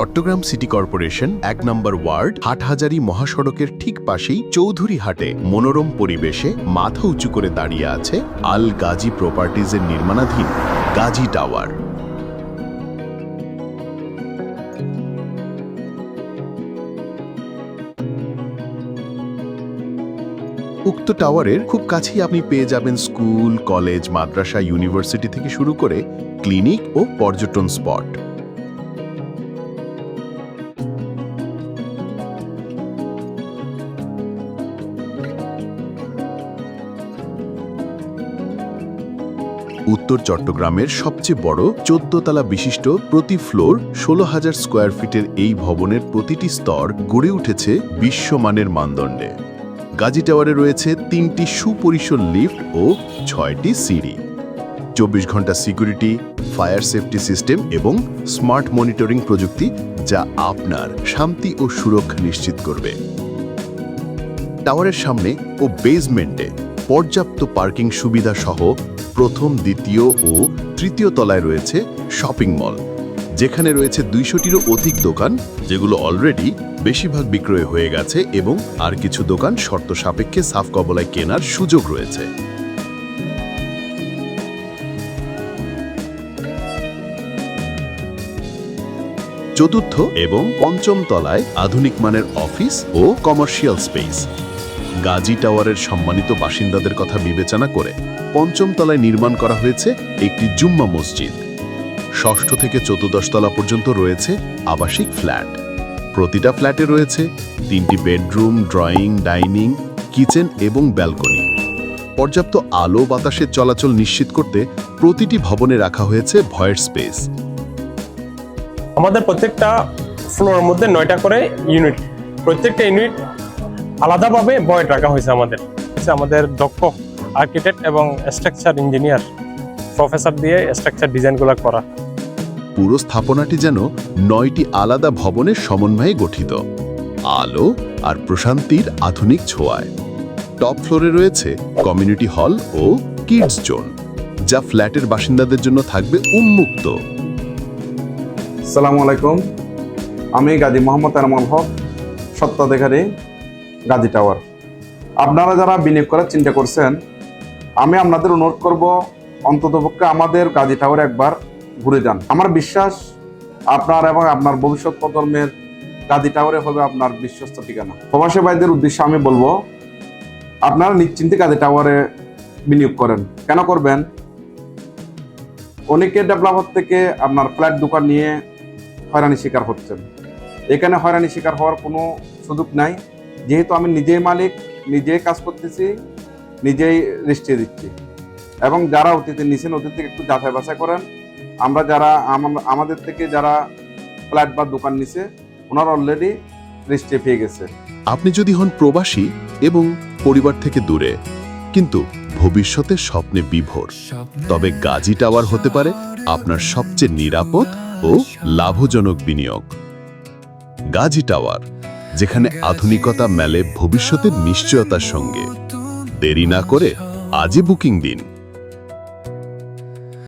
Chittagong city corporation ১ নম্বর word Hathazari মহাসড়কের ঠিক পাশেই চৌধুরীহাটে মনোরম পরিবেশে মাথা উঁচু করে দাঁড়িয়ে আছে আল গাজী প্রপার্টিজের নির্মাণাধীন গাজী টাওয়ার। উক্ত টাওয়ারের খুব কাছেই আপনি পেয়ে যাবেন স্কুল, কলেজ, মাদ্রাসা, ইউনিভার্সিটি থেকে শুরু করে ক্লিনিক ও পর্যটন স্পট। উত্তর চট্টগ্রামের সবচেয়ে বড় ১৪ তলা বিশিষ্ট প্রতি ফ্লোর ১৬,০০০ স্কোয়ার ফিটের এই ভবনের প্রতিটি স্তর গড়ে উঠেছে বিশ্বমানের মানদণ্ডে। গাজী টাওয়ারে রয়েছে ৩টি সুপরিসর লিফট ও ৬টি সিঁড়ি, ২৪ ঘন্টা সিকিউরিটি, ফায়ার সেফটি সিস্টেম এবং স্মার্ট মনিটরিং প্রযুক্তি, যা আপনার শান্তি ও সুরক্ষা নিশ্চিত করবে। টাওয়ারের সামনে ও বেসমেন্টে পর্যাপ্ত পার্কিং সুবিধা সহ প্রথম, দ্বিতীয় ও তৃতীয় তলায় রয়েছে শপিং মল, যেখানে রয়েছে ২০০টিরও অধিক দোকান, যেগুলো অলরেডি বেশিরভাগ বিক্রয় হয়ে গেছে এবং আর কিছু দোকান শর্ত সাপেক্ষে সাফ কবলায় কেনার সুযোগ রয়েছে। চতুর্থ এবং পঞ্চম তলায় আধুনিক মানের অফিস ও কমার্শিয়াল স্পেস। গাজী টাওয়ারের সম্মানিত বাসিন্দাদের কথা বিবেচনা করে পঞ্চম তলায় নির্মাণ করা হয়েছে একটি জুম্মা মসজিদ। ষষ্ঠ থেকে চতুর্দশ তলা পর্যন্ত রয়েছে আবাসিক ফ্ল্যাট। প্রতিটা ফ্ল্যাটে রয়েছে ৩টি বেডরুম, ড্রয়িং, ডাইনিং, কিচেন এবং ব্যালকনি। পর্যাপ্ত আলো বাতাসের চলাচল নিশ্চিত করতে প্রতিটি ভবনে রাখা হয়েছে ভয়ের স্পেস। আমাদের প্রত্যেকটা ফ্লোরের মধ্যে 9টা করে ইউনিট, প্রত্যেকটা ইউনিট আলাদাভাবে ভয়েড রাখা হয়েছে। আমাদের দক্ষ আর্কিটেক্ট এবং স্ট্রাকচার ইঞ্জিনিয়ার প্রফেসর দিয়ে স্ট্রাকচার ডিজাইনগুলো করা। পুরো স্থাপনাটি যেন 9টি আলাদা ভবনের সমন্বয়ে গঠিত, আলো আর প্রশান্তির আধুনিক ছোঁয়ায়। টপ ফ্লোরে রয়েছে কমিউনিটি হল ও কিডস জোন, যা ফ্ল্যাটের বাসিন্দাদের জন্য থাকবে উন্মুক্ত। আসসালামু আলাইকুম, আমি গাজী মোহাম্মদ এনামুল হক, স্বত্বাধিকারী গাজী টাওয়ার। আপনারা যারা বিনিয়োগ করার চিন্তা করছেন, আমি আপনাদের অনুরোধ করব অন্ততপক্ষে আমাদের গাজী টাওয়ারে একবার ঘুরে যান। আমার বিশ্বাস আপনার এবং আপনার ভবিষ্যৎ প্রজন্মের গাজী টাওয়ারে হবে আপনার বিশ্বস্ত ঠিকানা। প্রবাসী ভাইদের উদ্দেশ্যে আমি বলবো, আপনারা নিশ্চিন্তে গাজী টাওয়ারে বিনিয়োগ করেন। কেন করবেন? অনেকে ডেভেলপার থেকে আপনার ফ্ল্যাট দোকান নিয়ে হয়রানি শিকার হচ্ছেন। এখানে হয়রানি শিকার হওয়ার কোনো সুযোগ নাই, যেহেতু আমি নিজেই মালিক, নিজেই কাজ করতেছি, নিজেই রেজিস্ট্রি দিচ্ছি। এবং যারা অতীতে নিছেন, অতীত থেকে একটু যাচাই বাছাই করেন। আমাদের থেকে যারা ফ্ল্যাট বা দোকান নিছে, ওনারা অলরেডি রেজিস্ট্রি পেয়ে গেছে। আপনি যদি হন প্রবাসী এবং পরিবার থেকে দূরে, কিন্তু ভবিষ্যতে স্বপ্নে বিভোর, তবে গাজী টাওয়ার হতে পারে আপনার সবচেয়ে নিরাপদ ও লাভজনক বিনিয়োগ। গাজী টাওয়ার, যেখানে আধুনিকতা মেলে ভবিষ্যতের নিশ্চয়তার সঙ্গে। দেরি না করে আজই বুকিং দিন।